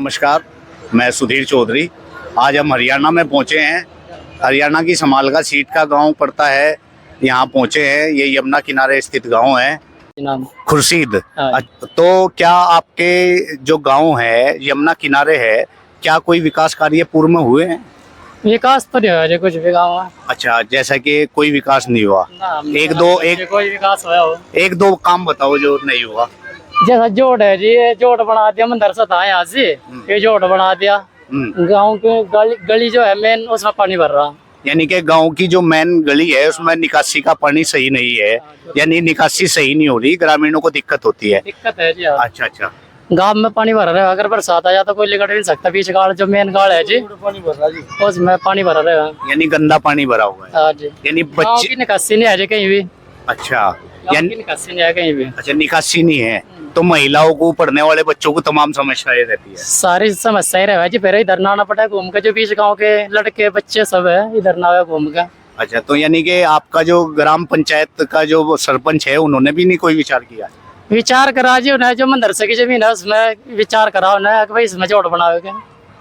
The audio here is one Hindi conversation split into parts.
नमस्कार, मैं सुधीर चौधरी। आज हम हरियाणा में पहुंचे हैं। हरियाणा की समालगा सीट का गांव पड़ता है, यहाँ पहुंचे हैं। ये यमुना किनारे स्थित गांव है खुर्शीद। तो क्या आपके जो गांव है यमुना किनारे है, क्या कोई विकास कार्य पूर्व में हुए हैं? विकास तो नहीं हुआ कुछ भी गाँव में। अच्छा, जैसा कि कोई विकास नहीं हुआ। कोई विकास हुआ हो। एक दो काम बताओ जो नहीं हुआ। जैसा जोड़ है जी, ये जोड़ बना दिया मंदिर से था यहाँ से, ये जोड़ बना दिया। गांव के गली जो है मेन, उसमें पानी भर रहा। यानी कि गांव की जो मेन गली है उसमें निकासी का पानी सही नहीं है, यानी निकासी सही नहीं हो रही, ग्रामीणों को दिक्कत होती है। दिक्कत है जी। अच्छा अच्छा। गांव में पानी भर रहा है, अगर बरसात आ जाए तो कोई लिकट नहीं सकता। बीच गाड़ जो मेन गाड़ है जी, पानी भर रहा जी, उसमें पानी भरा रहेगा। यानी गंदा पानी भरा हुआ है। हाँ जी। यानी गाँव की निकासी नहीं है जी कहीं भी। अच्छा, यानी निकासी नहीं है कहीं भी। अच्छा, निकासी नहीं है तो महिलाओं को, पढ़ने वाले बच्चों को तमाम समस्याएं रहती है। सारी समस्याएं रहे जी। फिर इधर ना आना पड़ा घूम के, जो बीच गाँव के लड़के बच्चे सब है इधर ना घूम के। अच्छा, तो यानी कि आपका जो ग्राम पंचायत का जो सरपंच है उन्होंने भी नहीं कोई विचार किया? विचार करा जी उन्हें, जो मंदरसे की जमीन है उसमें विचार करा उन्हें कि भाई इसमें जोड़ बनाओगे।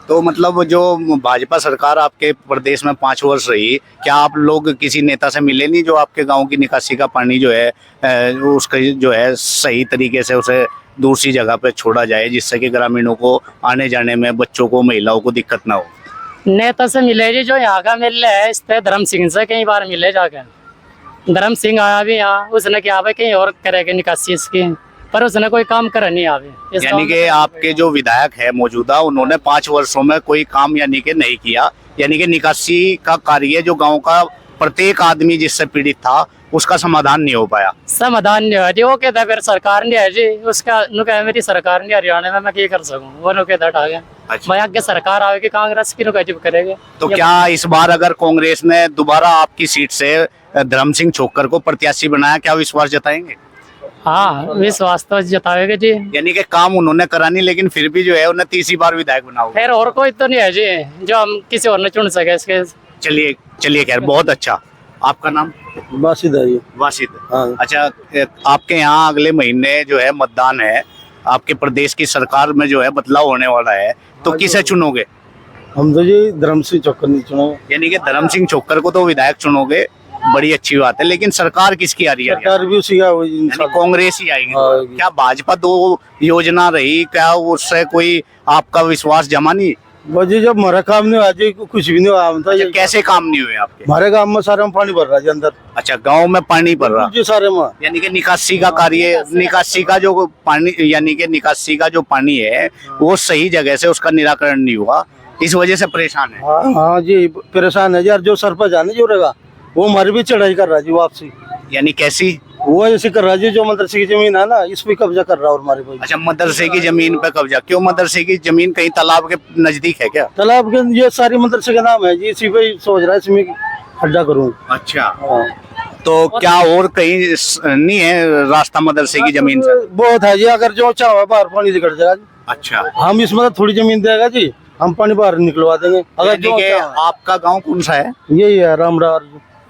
तो मतलब जो भाजपा सरकार आपके प्रदेश में 5 वर्ष रही, क्या आप लोग किसी नेता से मिले नहीं जो आपके गांव की निकासी का पानी जो है उसका जो है सही तरीके से उसे दूसरी जगह पे छोड़ा जाए, जिससे कि ग्रामीणों को आने जाने में, बच्चों को, महिलाओं को दिक्कत ना हो? नेता से मिले जी, जो यहाँ का मिल है इस पे धर्म सिंह से कई बार मिले जाके। धर्म सिंह आया भी यहाँ, उसने क्या भाई कहीं और करेगा निकासी इसकी, पर उसने कोई काम करा नहीं आवे। यानी कि आपके जो विधायक है मौजूदा, उन्होंने 5 वर्षों में कोई काम यानी कि नहीं किया, यानी कि निकासी का कार्य जो गांव का प्रत्येक आदमी जिससे पीड़ित था उसका समाधान नहीं हो पाया। समाधान नहीं हुआ जी। वो कहता है फिर सरकार नहीं है जी, उसका नुका मेरी सरकार नहीं हरियाणा में, मैं क्या कर सकूँ। वो नुका हटा गया। अच्छा। भाई आगे सरकार आएगी कांग्रेस की, नुका जब करेगा। तो क्या इस बार अगर कांग्रेस ने दोबारा आपकी सीट से धर्म सिंह छोक्कर को प्रत्याशी बनाया, क्या विश्वास जताएंगे? हाँ, विश्वास तो जताएगा जी। यानी कि काम उन्होंने करा नहीं, लेकिन फिर भी जो है उन्हें तीसरी बार विधायक बनाओ। फिर और कोई तो नहीं है जी जो हम किसी और ने चुन सके इसके। चलिए चलिए, खैर बहुत अच्छा। आपका नाम? वासिद है जी। वासिद। हाँ। अच्छा, आपके यहाँ अगले महीने जो है मतदान है, आपके प्रदेश की सरकार में जो है बदलाव होने वाला है, तो किसे चुनोगे? हम तो जी धर्म सिंह छोक्कर नहीं चुनाव। यानी कि धर्म सिंह छोक्कर को तो विधायक चुनोगे, बड़ी अच्छी बात है, लेकिन सरकार किसकी आ रही है? सरकार भी उसी का यानी कांग्रेस ही आएगी। हाँ। क्या भाजपा 2 योजना रही, क्या उससे कोई आपका विश्वास जमा नहीं? जी जब हमारा काम नहीं हुआ जी, कुछ भी नहीं हुआ। हम अच्छा, कैसे काम नहीं हुए आपके? हमारे गांव में सारे में पानी भर रहा है जी अंदर। अच्छा, गांव में पानी भर रहा जी सारे में। यानी कि निकासी का कार्य, निकासी का जो पानी, यानी कि निकासी का जो पानी है वो सही जगह से उसका निराकरण नहीं हुआ, इस वजह से परेशान है। हाँ जी, परेशान है जी। और जो सरपंच आने जो रहेगा वो हमारी भी चढ़ाई कर रहा है जी वापसी। यानी कैसी? वो ऐसे कर रहा है जी, जो मदरसे की जमीन है ना इस पे कब्जा कर रहा है और हमारे को। अच्छा, मदरसे की जमीन पे कब्जा क्यों? मदरसे की जमीन कहीं तालाब के नजदीक है क्या? तालाब के ये सारी मदरसे का नाम है जी, इसी पे सोच रहा है इसमें खड्डा करूँ। अच्छा, हाँ। तो क्या और कहीं नहीं है रास्ता मदरसे की जमीन से? बहुत है जी, अगर जो चाहो बाहर पानी निकल जाएगा जी। अच्छा, हम इसमें थोड़ी जमीन देगा जी, हम पानी बाहर निकलवा देंगे। अगर यानी जो कि आपका गांव कौन सा है? यही है रामडा।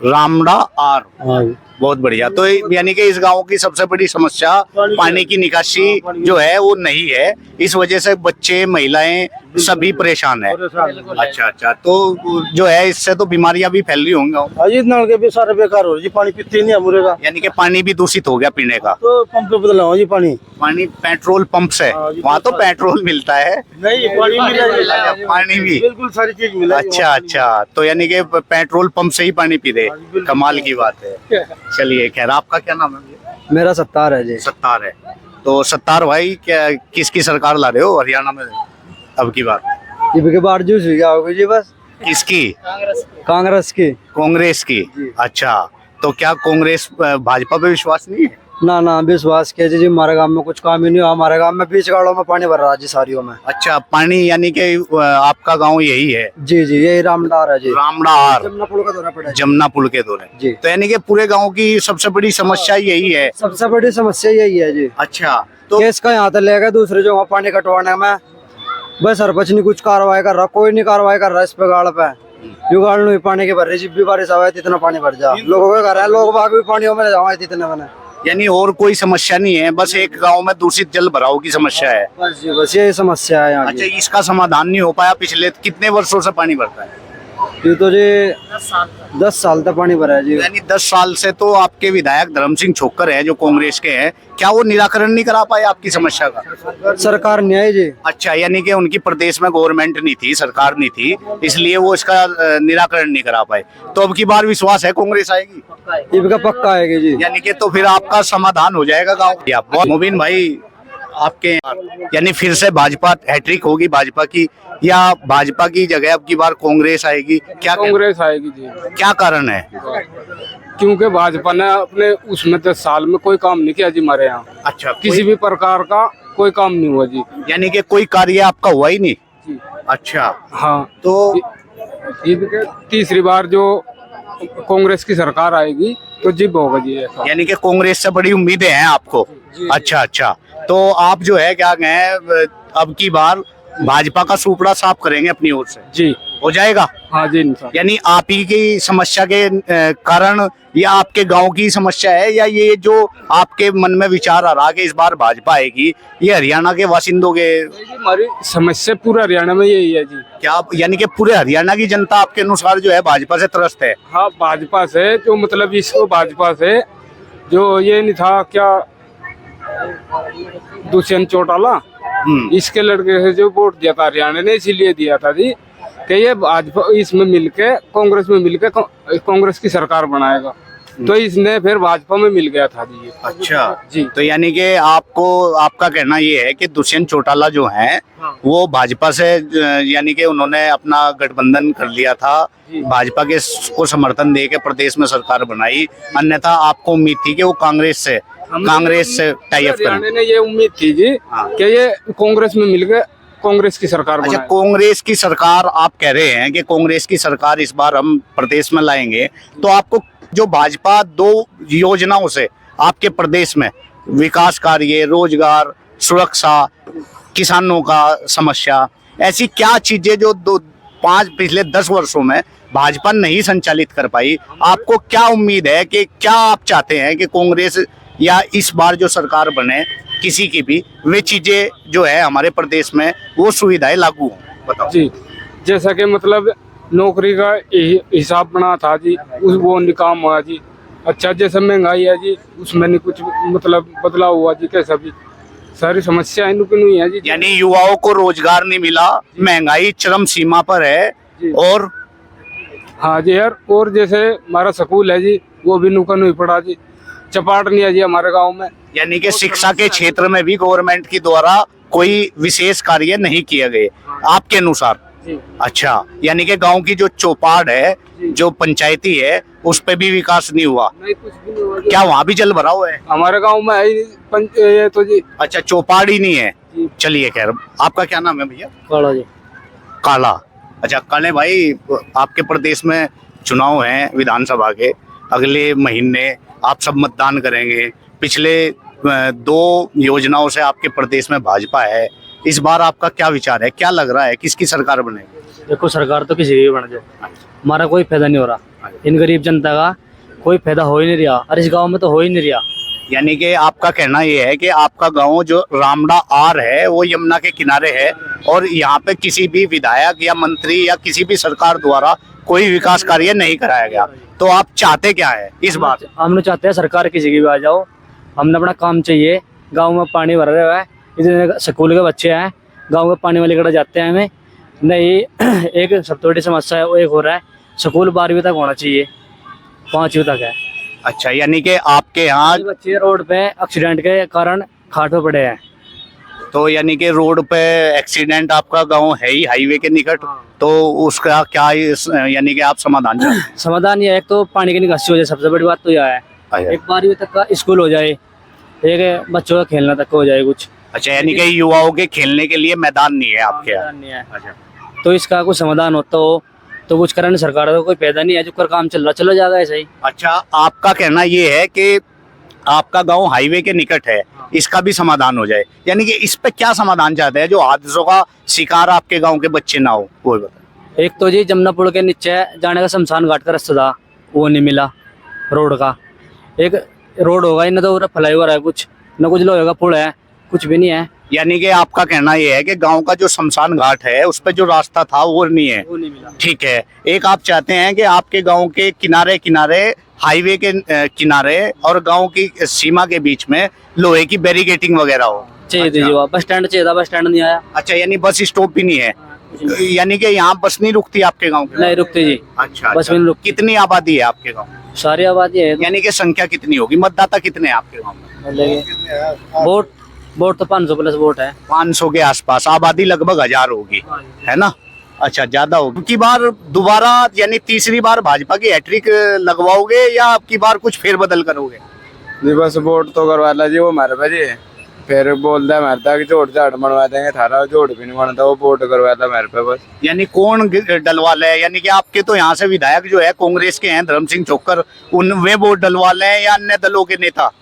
रामडा आर। हाँ जी। बहुत बढ़िया। तो यानी कि इस गांव की सबसे बड़ी समस्या पानी की निकासी जो है वो नहीं है, इस वजह से बच्चे, महिलाएं सभी परेशान है। अच्छा अच्छा, तो जो है इससे तो बीमारियां भी फैल रही होंगी। अजी नल के भी सारे बेकार हो रहे जी, पानी पीते ही नहीं मुरेगा। यानी कि पानी भी दूषित हो गया पीने का। तो पंप पे बदलाओ जी पानी। पानी पेट्रोल पंप से? वहाँ तो पेट्रोल मिलता है। नहीं, पानी मिला, पानी भी बिल्कुल सारी चीज मिला। अच्छा अच्छा, तो यानी कि पेट्रोल पंप से ही पानी पी रहे, कमाल की बात है। चलिए खैर, आपका क्या नाम है? मेरा 70 है जी। 70 है। तो 70 भाई, क्या किसकी सरकार ला रहे हो हरियाणा में अब की बार? के बार जूस भी क्या होगी जी? बस किसकी? कांग्रेस की। कांग्रेस की। अच्छा, तो क्या कांग्रेस भाजपा पे विश्वास नहीं है? ना विश्वास किया जी, हमारे गांव में कुछ काम ही नहीं हुआ। हमारे गांव में 20 गाड़ों में पानी भर रहा है जी सारियों में। अच्छा, पानी यानी कि आपका गांव यही है? जी जी, यही रामडार है जी। रामडार, जमुना पुल का दौरा पड़ा है। जमुना पुल के दौरे जी। तो यानी कि पूरे गांव की सबसे बड़ी समस्या यही है? सबसे बड़ी समस्या यही है जी। अच्छा, तो केस का यहाँ तक लेगा दूसरे जगह पानी कटवाने में, बस सरपंच नहीं कुछ कार्रवाई कर रहा, कोई नहीं कार्रवाई कर रहा इस पे गाड़ पे। जो गाड़ नहीं पानी के भर रही, जब भी बारिश आवा इतना पानी भर जा, लोगों के घर है, लोग बाग भी पानी में जावा इतने मैंने। यानी और कोई समस्या नहीं है, बस एक गांव में दूषित जल भराव की समस्या है। बस जी, बस यही समस्या है यहाँ अच्छा, की। इसका समाधान नहीं हो पाया? पिछले कितने वर्षों से पानी भरता है? ये तो जी 10 साल तक पानी भरा है जी। यानी 10 साल से तो आपके विधायक धर्म सिंह छोक्कर हैं जो कांग्रेस के हैं, क्या वो निराकरण नहीं करा पाए आपकी समस्या का? सरकार नहीं आई जी। अच्छा, यानी कि उनकी प्रदेश में गवर्नमेंट नहीं थी, सरकार नहीं थी, इसलिए वो इसका निराकरण नहीं करा पाए। तो अब की बार विश्वास है कांग्रेस आएगी? ये पक्का आएगी जी। यानी कि तो फिर आपका समाधान हो जाएगा गाँव। बहुत मुबीन भाई, आपके यानी फिर से भाजपा हैट्रिक होगी भाजपा की, या भाजपा की जगह अब की बार कांग्रेस आएगी? क्या कांग्रेस आएगी जी। क्या कारण है? क्योंकि भाजपा ने अपने उसमें 10 साल में कोई काम नहीं किया जी हमारे यहाँ। अच्छा, किसी भी प्रकार का कोई काम नहीं हुआ जी। यानी कि कोई कार्य आपका हुआ ही नहीं? जी। अच्छा, हाँ, तो ये भी कि तीसरी बार जो कांग्रेस की सरकार आएगी तो जिब होगा जी ऐसा। यानी कि कांग्रेस से बड़ी उम्मीदें हैं आपको? अच्छा अच्छा, तो आप जो है क्या कहें, अब की बार भाजपा का सुपड़ा साफ करेंगे अपनी ओर से? जी, हो जाएगा? हाँ जी इंसान। यानी आप ही की समस्या के कारण, या आपके गांव की समस्या है, या ये जो आपके मन में विचार आ रहा कि इस बार भाजपा आएगी, ये हरियाणा के बाशिंदों के? हमारी समस्या पूरा हरियाणा में यही है जी। क्या यानी कि पूरे हरियाणा की जनता आपके अनुसार जो है भाजपा से त्रस्त है? हाँ, भाजपा से जो मतलब इसको भाजपा से जो ये नहीं था क्या, दुष्यंत चौटाला, इसके लड़के से जो वोट दिया था हरियाणा ने, इसीलिए दिया था जी कि ये भाजपा इसमें मिलके कांग्रेस में मिलके कांग्रेस की सरकार बनाएगा, तो इसने फिर भाजपा में मिल गया था जी। अच्छा जी, तो यानी कि आपका कहना ये है कि दुष्यंत चौटाला जो हैं वो भाजपा से, यानी कि उन्होंने अपना गठबंधन कर लिया था, भाजपा के को समर्थन दे के प्रदेश में सरकार बनाई, अन्यथा आपको उम्मीद थी कि वो कांग्रेस से टाई अप हरियाणा करें? ने ये उम्मीद थी जी कि ये कांग्रेस में मिलके कांग्रेस की सरकार अच्छा, बनाएगा। कांग्रेस की सरकार आप कह रहे हैं कि कांग्रेस की सरकार इस बार हम प्रदेश में लाएंगे, तो आपको जो भाजपा 2 योजनाओं से आपके प्रदेश में विकास कार्य, रोजगार, सुरक्षा, किसानों का समस्या, ऐसी क्या चीजें जो पिछले 10 वर्षों में भाजपा नहीं संचालित कर पाई, आपको क्या उम्मीद है कि क्या आप चाहते हैं कि कांग्रेस या इस बार जो सरकार बने किसी की भी, वे चीजें जो है हमारे प्रदेश में वो सुविधाएं लागू हों? बताओ जी, जैसा कि मतलब नौकरी का हिसाब बना था जी, उस वो नहीं काम हुआ जी। अच्छा, जैसे महंगाई है जी, उसमें नहीं कुछ मतलब बदलाव हुआ जी। कैसा भी सारी समस्या नहीं है जी। यानी युवाओं को रोजगार नहीं मिला, महंगाई चरम सीमा पर है, और हाँ जी यार, और जैसे हमारा स्कूल है जी, वो भी नुका नहीं पड़ा जी, चपाट नहीं है जी हमारे गांव में। यानी कि शिक्षा के क्षेत्र में भी गवर्नमेंट की द्वारा कोई विशेष कार्य नहीं किए गए आपके अनुसार? अच्छा, यानी कि गांव की जो चौपाट है, जो पंचायती है, उस पे भी विकास नहीं हुआ? नहीं, कुछ भी नहीं हुआ। क्या वहाँ भी जल भरा हुआ है? हमारे गांव में है ही ये तो जी। अच्छा, चौपाट ही नहीं है। चलिए, खैर, आपका क्या नाम है भैया? काला जी। काला। अच्छा काले भाई, आपके प्रदेश में चुनाव हैं विधानसभा के, अगले महीने आप सब मतदान करेंगे। पिछले 2 योजनाओं से आपके प्रदेश में भाजपा है, इस बार आपका क्या विचार है? क्या लग रहा है किसकी सरकार बनेगी? देखो, सरकार तो किसी की भी बन जाए, हमारा कोई फायदा नहीं हो रहा, इन गरीब जनता का कोई फायदा हो ही नहीं रहा, और इस गांव में तो हो ही नहीं रहा। यानी कि आपका कहना ये है कि आपका गांव जो रामड़ा आर है वो यमुना के किनारे है, और यहाँ पे किसी भी विधायक या मंत्री या किसी भी सरकार द्वारा कोई विकास कार्य नहीं कराया गया, तो आप चाहते क्या है इस बार? हम लोग चाहते हैं सरकार किसी की भी आ जाओ, हमने अपना काम चाहिए। गांव में पानी भर रहा है, इतने स्कूल के बच्चे हैं, गांव के पानी वाले कड़ा जाते हैं हमें नहीं। एक सबसे बड़ी समस्या है वो एक हो रहा है, स्कूल 12वीं तक होना चाहिए, 5वीं तक है। अच्छा, यानी कि आपके यहाँ बच्चे रोड पे एक्सीडेंट के कारण खाट पे पड़े हैं। तो यानी कि रोड पे एक्सीडेंट, आपका गांव है ही हाईवे के निकट, तो उसका क्या यानी कि आप समाधान चाहते हैं? समाधान ये है, एक तो पानी की निकासी हो जाए, सबसे बड़ी बात तो यह है। एक 12वीं तक का स्कूल हो जाए, एक बच्चों का खेलना तक हो जाए कुछ। अच्छा, यानी कि युवाओं के खेलने के लिए मैदान नहीं है आपके यहाँ? नहीं है। अच्छा, तो इसका कुछ समाधान होता हो तो कुछ करने सरकार का कोई फायदा नहीं है, जो कर काम चल रहा चला जाएगा ऐसे ही। अच्छा, आपका कहना ये है कि आपका गांव हाईवे के निकट है, इसका भी समाधान हो जाए, यानी कि इस पे क्या समाधान चाहते हैं जो हादसों का शिकार आपके गांव के बच्चे ना हो, वो बताएं। एक तो जी जमुना पुल के नीचे जाने का शमशान घाट का रास्ता था, वो नहीं मिला रोड का। एक रोड होगा, इन्हें तो फ्लाईओवर है, कुछ न कुछ लोहे का पुल है, कुछ भी नहीं है। यानी कि आपका कहना ये है कि गांव का जो शमशान घाट है उस पर जो रास्ता था वो नहीं है। वो नहीं मिला। ठीक है, एक आप चाहते हैं कि आपके गांव के किनारे किनारे, हाईवे के किनारे और गांव की सीमा के बीच में लोहे की बैरिकेटिंग वगैरह हो। चाहिए थी जी, बस स्टैंड चाहिए था, बस स्टैंड नहीं आया। अच्छा, यानी बस स्टॉप भी नहीं है, यानी कि यहाँ बस नहीं रुकती आपके गांव के? नहीं रुकती जी, अच्छा, बस में नहीं रुकती। कितनी आबादी है आपके गांव में? सारी आबादी है, यानी कि संख्या कितनी होगी, मतदाता कितने हैं आपके गांव में? वोट वोट तो 500 प्लस वोट है। 500 के आसपास, आबादी लगभग 1000 होगी, है ना? अच्छा, ज्यादा होगी। की बार दोबारा यानी तीसरी बार भाजपा की हैट्रिक लगवाओगे या आपकी बार कुछ फेरबदल करोगे? जी बस वोट तो करवा ला जी, वो हमारे पे जी फिर बोलता है हमारे तक कि जोड़ झाड़ बनवा देंगे, थारा जोड़ भी नहीं बनता, वो वोट करवा ला मेरे पे बस। यानी कौन डलवा ले? यानी कि आपके तो यहाँ से विधायक जो है कांग्रेस के हैं धर्म सिंह चोक्कर, उन वे वोट डलवा ले या अन्य दलों के नेता?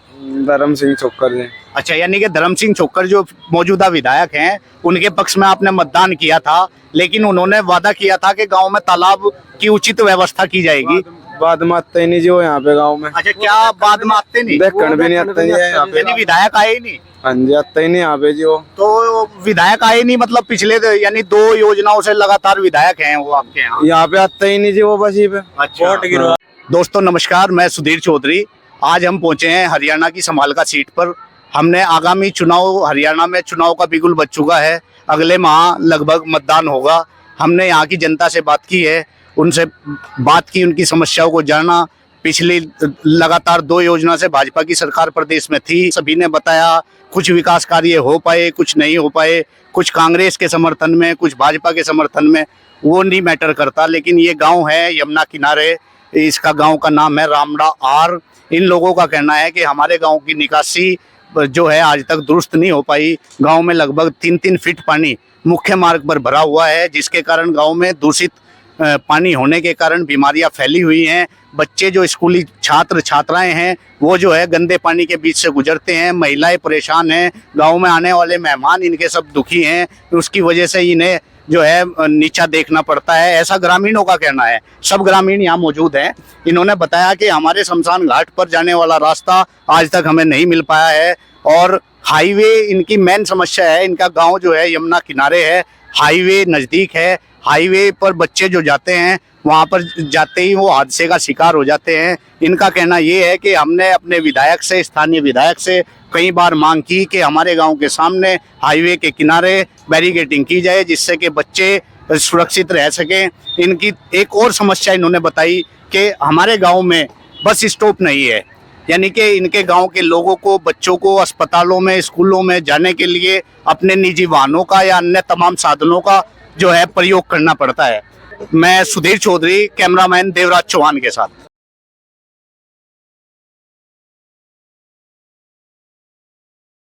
धर्म सिंह चोक्कर जी। अच्छा, यानी कि धर्म सिंह चोक्कर जो मौजूदा विधायक हैं उनके पक्ष में आपने मतदान किया था, लेकिन उन्होंने वादा किया था कि गांव में तालाब की उचित व्यवस्था की जाएगी। बाद में आते ही नहीं जी वो यहाँ पे गाँव में। अच्छा, क्या बाद में आते नहीं? देखने भी नहीं आते जी यहाँ पे। यानी विधायक आए ही नहीं? हाँ जी, आते ही नहीं यहाँ पे जी वो। तो विधायक आए नहीं मतलब पिछले यानी 2 योजनाओं से लगातार विधायक हैं वो आपके यहाँ पे आते ही नहीं जी वो बस ही पे। अच्छा, दोस्तों नमस्कार, मैं सुधीर चौधरी। आज हम पहुंचे हैं हरियाणा की समालका सीट पर। हमने आगामी चुनाव, हरियाणा में चुनाव का बिगुल बज चुका है, अगले माह लगभग मतदान होगा। हमने यहाँ की जनता से बात की है, उनसे बात की, उनकी समस्याओं को जाना। पिछली लगातार 2 योजना से भाजपा की सरकार प्रदेश में थी, सभी ने बताया कुछ विकास कार्य हो पाए, कुछ नहीं हो पाए, कुछ कांग्रेस के समर्थन में, कुछ भाजपा के समर्थन में, वो नहीं मैटर करता। लेकिन ये गांव है यमुना किनारे, इसका गांव का नाम है रामड़ा आर। इन लोगों का कहना है कि हमारे गांव की निकासी जो है आज तक दुरुस्त नहीं हो पाई। गांव में लगभग 3-3 फीट पानी मुख्य मार्ग पर भरा हुआ है, जिसके कारण गांव में दूषित पानी होने के कारण बीमारियां फैली हुई हैं। बच्चे जो स्कूली छात्र छात्राएं हैं वो जो है गंदे पानी के बीच से गुजरते हैं, महिलाएं परेशान हैं, गांव में आने वाले मेहमान इनके सब दुखी हैं, उसकी वजह से इन्हें जो है नीचा देखना पड़ता है, ऐसा ग्रामीणों का कहना है। सब ग्रामीण यहाँ मौजूद हैं। इन्होंने बताया कि हमारे शमशान घाट पर जाने वाला रास्ता आज तक हमें नहीं मिल पाया है और हाईवे इनकी मेन समस्या है। इनका गांव जो है यमुना किनारे है, हाईवे नज़दीक है, हाईवे पर बच्चे जो जाते हैं वहाँ पर जाते ही वो हादसे का शिकार हो जाते हैं। इनका कहना ये है कि हमने अपने विधायक से, स्थानीय विधायक से कई बार मांग की कि हमारे गांव के सामने हाईवे के किनारे बैरिकेडिंग की जाए, जिससे कि बच्चे सुरक्षित रह सकें। इनकी एक और समस्या इन्होंने बताई कि हमारे गांव में बस स्टॉप नहीं है, यानी कि इनके गांव के लोगों को, बच्चों को अस्पतालों में, स्कूलों में जाने के लिए अपने निजी वाहनों का या अन्य तमाम साधनों का जो है प्रयोग करना पड़ता है। मैं सुधीर चौधरी, कैमरामैन देवराज चौहान के साथ।